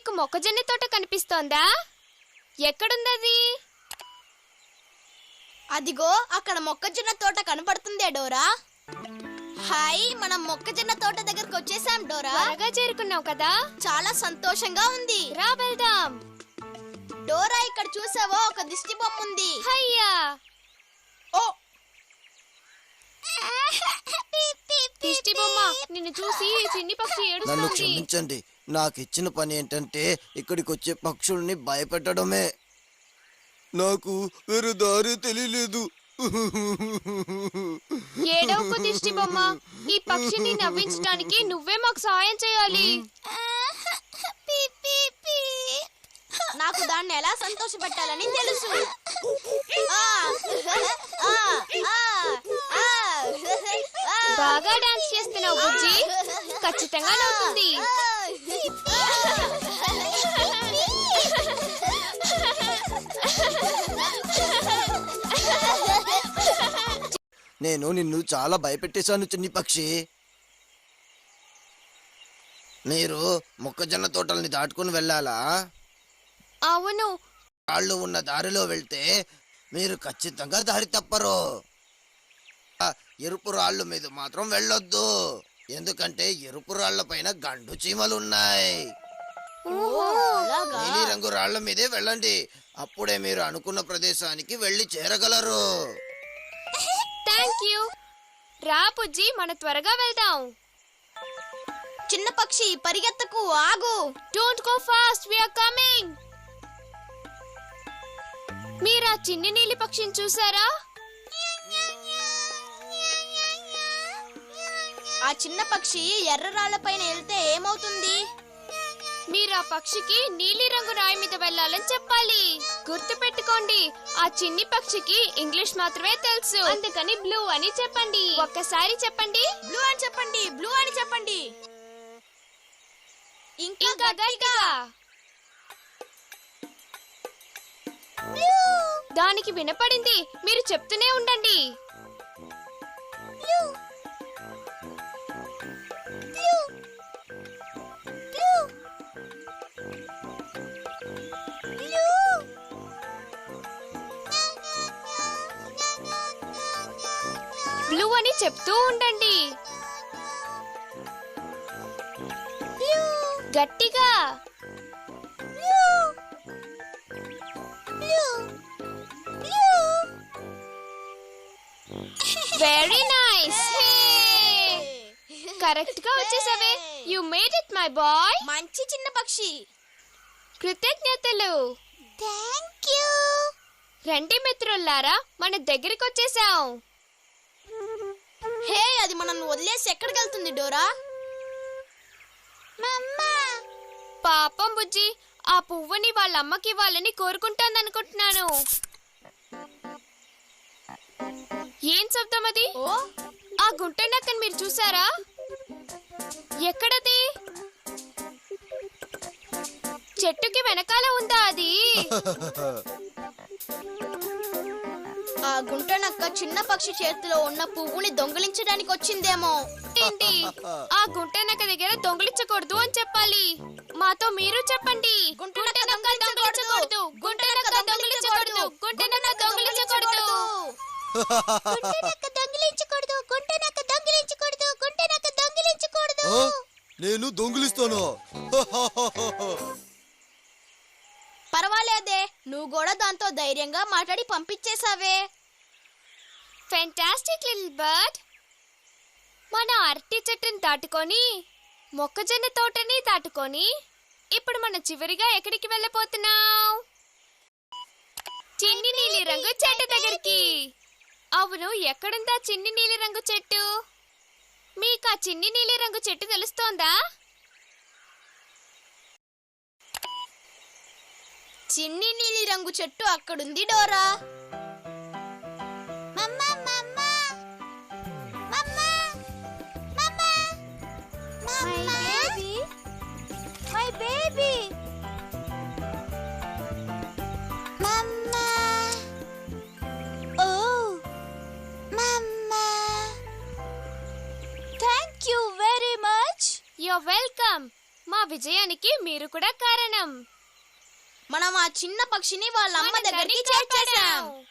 నీకు మొక్కజొన్న తోట కనిపిస్తోందా? ఎక్కడుందది? అదిగో అక్కడ మొక్కజొన్న తోట కనపడుతుందే డోరా. హాయ్, మనం మొక్కజొన్న తోట దగ్గరకు వచ్చేసాం డోరా. త్వరగా చేరుకున్నావు కదా, చాలా సంతోషంగా ఉంది. రా వెళ్దాం. డోరా, ఇక్కడ చూసావో ఒక దిష్టి బొమ్మ ఉంది. హయ్యా, ఓ దిష్టి బొమ్మ నిన్ను చూసి చిన్ని పక్షి నన్ను ఏడుస్తోంది. క్షమించండి. నాకు ఇచ్చిన పని ఏంటంటే ఇక్కడికి వచ్చే పక్షుల్ని భయపెట్టడమే. నాకు వేరే దారి తెలియలేదు. ఏడవకు దిష్టి బొమ్మ, ఈ పక్షిని నవ్వించడానికి నువ్వే మాకు సహాయం చేయాలి. నాకు దాన్ని ఎలా సంతోషపెట్టాలని తెలుసు. బాగా డాన్స్ చేస్తున్నావు బుజ్జి, ఖచ్చితంగా నవ్వుతుంది. నేను నిన్ను చాలా భయపెట్టేశాను చిన్ని పక్షి. మీరు మొక్కజొన్న తోటల్ని దాటుకుని వెళ్ళాలా? అవును. రాళ్ళు ఉన్న దారిలో వెళ్తే మీరు ఖచ్చితంగా దారి తప్పరు. ఎరుపు రాళ్ళు మీద మాత్రం వెళ్ళొద్దు, ఎందుకంటే ఎరుపు రాళ్ల పైన గండు చీమలున్నాయి. నీలి రంగు రాళ్ల మీదే వెళ్ళండి, అప్పుడే మీరు అనుకున్న ప్రదేశానికి వెళ్ళి చేరగలరు. Thank you. రా బుజ్జి, మన త్వరగా వెళ్దాం. చిన్న పక్షి పరిగెత్తకు, ఆగు. Don't go fast, we are coming. మీరా చిన్ని నీలి పక్షిని చూసారా? ఆ చిన్న పక్షి ఎర్ర రాళ్ల పైన వెళ్తే ఏమవుతుంది? మీరు ఆ పక్షికి నీలి రంగు రాయి మీద వెళ్ళాలని చెప్పాలి. గుర్తు పెట్టుకోండి, ఆ చిన్ని పక్షికి ఇంగ్లీష్ మాత్రమే తెలుసు, అందుకని బ్లూ అని చెప్పండి. ఒక్కసారి చెప్పండి. బ్లూ అని చెప్పండి, బ్లూ అని చెప్పండి. ఇంకా గట్టిగా. దానికి వినపడింది, మీరు చెప్తూనే ఉండండి. బ్లూ అని చెప్తూ ఉండండి. గట్టిగా. Very nice. కరెక్ట్ గా వచ్చేసావే. You made it my boy. మంచి చిన్న పక్షి. కృతజ్ఞతలు. Thank you. రండి మిత్రులారా, మన దగ్గరికి వచ్చేసాం. హే, అది మనల్ని వదిలేసి ఎక్కడికి వెళ్తుంది డోరా? పాపం బుజ్జి, ఆ పువ్వుని వాళ్ళ అమ్మకి ఇవ్వాలని కోరుకుంటాననుకుంటున్నాను. ఏం శబ్దం అది? ఓ, ఆ గుంట నక్కని మీరు చూసారా? ఎక్కడది? చెట్టుకి వెనకాల ఉందా అది? ఆ గుంట నక్క చిన్న పక్షి చేతిలో ఉన్న పువ్వుని దొంగిలించడానికి వచ్చిందేమో. ఏంటి? ఆ గుంట నక్క దగ్గర దొంగిలించకూడదు అని చెప్పాలి. మాతో మీరు చెప్పండి. గుంట నక్క దొంగిలించకూడదు, గుంట నక్క దొంగిలించకూడదు, గుంట నక్క దొంగిలించకూడదు, గుంట నక్క దొంగిలించకూడదు, గుంట నక్క దొంగిలించకూడదు, గుంట నక్క దొంగిలించకూడదు. నేను దొంగిలిస్తాను. పర్వాలేదే, నువ్వు కూడా దాంతో ధైర్యంగా మాట్లాడి పంపించేశావే. Fantastic little bird. మన అరటి చెట్టుని దాటుకొని, మొక్కజొన్న తోటని దాటుకొని, ఇప్పుడు మన చివరిగా ఎక్కడికి వెళ్ళబోతున్నాం? చిన్ని నీలి రంగు చెట్టు దగ్గరికి. అవును, ఎక్కడుందా చిన్ని నీలి రంగు చెట్టు? మీకు ఆ చిన్ని నీలి రంగు చెట్టు తెలుస్తోందా? చిన్ని నీలి రంగు చెట్టు అక్కడుంది Dora. My baby. Mama. Oh. Mama. Thank you very much. You're welcome. మా విజయానికి మీరు కూడా కారణం. మనం ఆ చిన్న పక్షిని వాళ్ళ అమ్మ దగ్గరికి చేర్చేశాం.